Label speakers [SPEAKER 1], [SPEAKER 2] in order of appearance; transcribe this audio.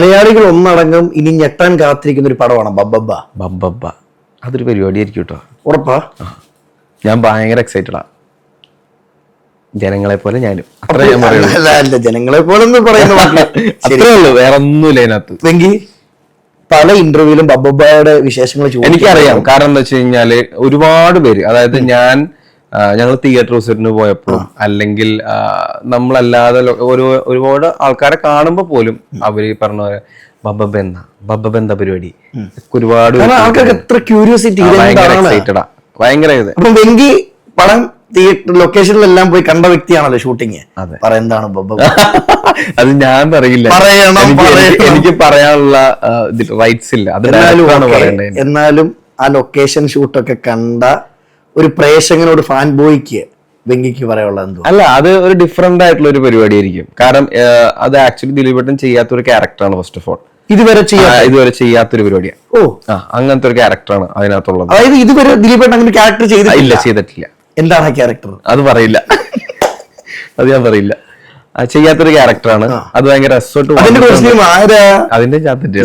[SPEAKER 1] മലയാളികൾ ഒന്നടങ്കം ഇനി ഞെട്ടാൻ കാത്തിരിക്കുന്ന ഒരു പടമാണ് ബബ്ബബ്ബ.
[SPEAKER 2] ബബ്ബബ്ബ അതൊരു പരിപാടിയായിരിക്കും കേട്ടോ.
[SPEAKER 1] ഉറപ്പാ?
[SPEAKER 2] ഞാൻ ഭയങ്കര എക്സൈറ്റഡാ. ജനങ്ങളെ പോലെ ഞാനും. അത്ര ഞാൻ പറയുള്ളൂ.
[SPEAKER 1] അല്ല, ജനങ്ങളെ പോലെ പറയുന്ന
[SPEAKER 2] അത്രേ ഉള്ളൂ, വേറെ ഒന്നുമില്ല അതിനകത്ത്.
[SPEAKER 1] വെങ്കി പല ഇന്റർവ്യൂവിലും ബബ്ബബ്ബയുടെ വിശേഷങ്ങൾ
[SPEAKER 2] എനിക്കറിയാം. കാരണം എന്താ വെച്ച് കഴിഞ്ഞാല് ഒരുപാട് പേര്, അതായത് ഞങ്ങൾ തിയേറ്റർ വിസിറ്റിന് പോയപ്പോഴും അല്ലെങ്കിൽ നമ്മളല്ലാതെ ഒരുപാട് ആൾക്കാരെ കാണുമ്പോ പോലും അവര് പറഞ്ഞ പോലെ ബബ്ബബ്ബ എന്താ പരിപാടി, ഒരുപാട്
[SPEAKER 1] ആൾക്കാർക്ക് എത്ര ക്യൂരിയോസിറ്റി.
[SPEAKER 2] ഭയങ്കര എക്സൈറ്റഡാ, ഭയങ്കര ഇത്.
[SPEAKER 1] അപ്പം വെങ്കി പടം തിയേറ്റർ ലൊക്കേഷനിലെല്ലാം പോയി കണ്ട വ്യക്തിയാണല്ലോ ഷൂട്ടിങ്. എന്താണ് ബബ്ബബ്ബ?
[SPEAKER 2] അത് ഞാൻ പറയില്ല, എനിക്ക് പറയാനുള്ള റൈറ്റ്സ് ഇല്ല.
[SPEAKER 1] എന്നാലും ആ ലൊക്കേഷൻ ഷൂട്ടൊക്കെ കണ്ട ഒരു പ്രേക്ഷകനോട് ഫാൻ ബോയ്ക്ക് വെങ്കിക്ക് പറയാനുള്ള എന്തോ?
[SPEAKER 2] അല്ല, അത് ഒരു ഡിഫറെന്റ് ആയിട്ടുള്ള ഒരു പരിപാടിയായിരിക്കും. കാരണം അത് ആക്ച്വലി ദിലീപേട്ടൻ ചെയ്യാത്ത ഒരു ക്യാരക്ടറാണ്. ഫസ്റ്റ് ഓഫ് ഓൾ ഇതുവരെ ചെയ്യാത്തൊരു പരിപാടിയാണ്. അങ്ങനത്തെ ഒരു ക്യാരക്ടറാണ് അതിനകത്തുള്ളത്.
[SPEAKER 1] അതായത് ഇതുവരെ ദിലീപേട്ടൻ അങ്ങനെ ക്യാരക്ടർ
[SPEAKER 2] ചെയ്തിട്ടില്ല.
[SPEAKER 1] എന്താണ് ആ ക്യാരക്ടർ?
[SPEAKER 2] അത് പറയില്ല, അത് ഞാൻ പറയില്ല. ചെയ്യാത്തൊരു ക്യാരക്ടറാണ്. അത് ഭയങ്കര
[SPEAKER 1] അതിന്റെ
[SPEAKER 2] അതിന്റെ